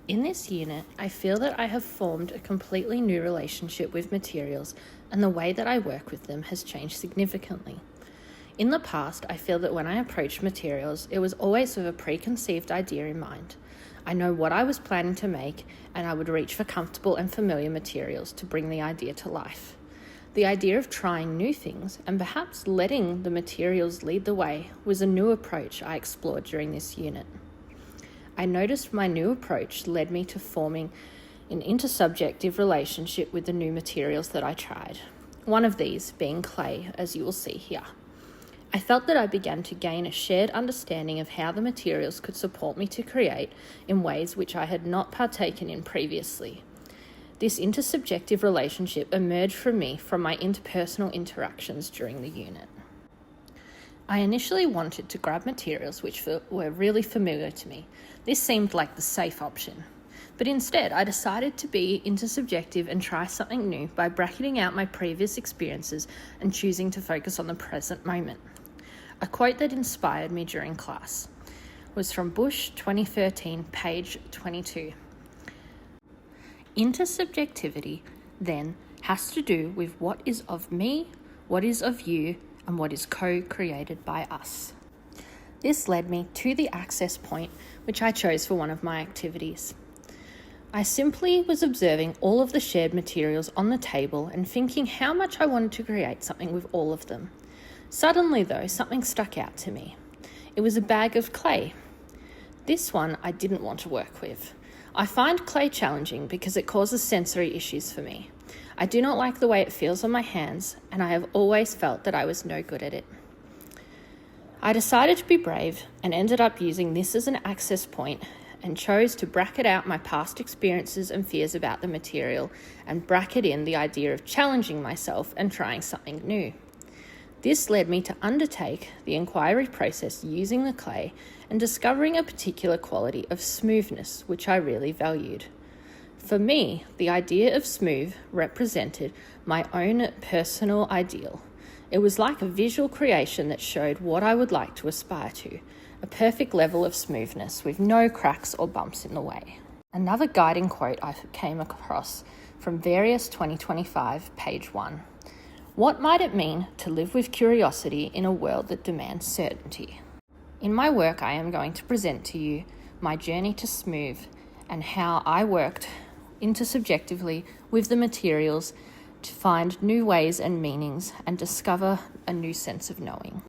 In this unit, I feel that I have formed a completely new relationship with materials, and the way that I work with them has changed significantly. In the past, I feel that when I approached materials, it was always with a preconceived idea in mind. I know what I was planning to make, and I would reach for comfortable and familiar materials to bring the idea to life. The idea of trying new things and perhaps letting the materials lead the way was a new approach I explored during this unit. I noticed my new approach led me to forming an intersubjective relationship with the new materials that I tried, one of these being clay, as you will see here. I felt that I began to gain a shared understanding of how the materials could support me to create in ways which I had not partaken in previously. This intersubjective relationship emerged from me from my interpersonal interactions during the unit. I initially wanted to grab materials which were really familiar to me. This seemed like the safe option. But instead, I decided to be intersubjective and try something new by bracketing out my previous experiences and choosing to focus on the present moment. A quote that inspired me during class was from Bush 2013, page 22. Intersubjectivity, then, has to do with what is of me, what is of you, and what is co-created by us. This led me to the access point, which I chose for one of my activities. I simply was observing all of the shared materials on the table and thinking how much I wanted to create something with all of them. Suddenly, though, something stuck out to me. It was a bag of clay. This one I didn't want to work with. I find clay challenging because it causes sensory issues for me. I do not like the way it feels on my hands, and I have always felt that I was no good at it. I decided to be brave and ended up using this as an access point and chose to bracket out my past experiences and fears about the material and bracket in the idea of challenging myself and trying something new. This led me to undertake the inquiry process using the clay and discovering a particular quality of smoothness, which I really valued. For me, the idea of smooth represented my own personal ideal. It was like a visual creation that showed what I would like to aspire to, a perfect level of smoothness with no cracks or bumps in the way. Another guiding quote I came across from Various 2025, page 1. What might it mean to live with curiosity in a world that demands certainty? In my work, I am going to present to you my journey to smooth and how I worked intersubjectively with the materials to find new ways and meanings and discover a new sense of knowing.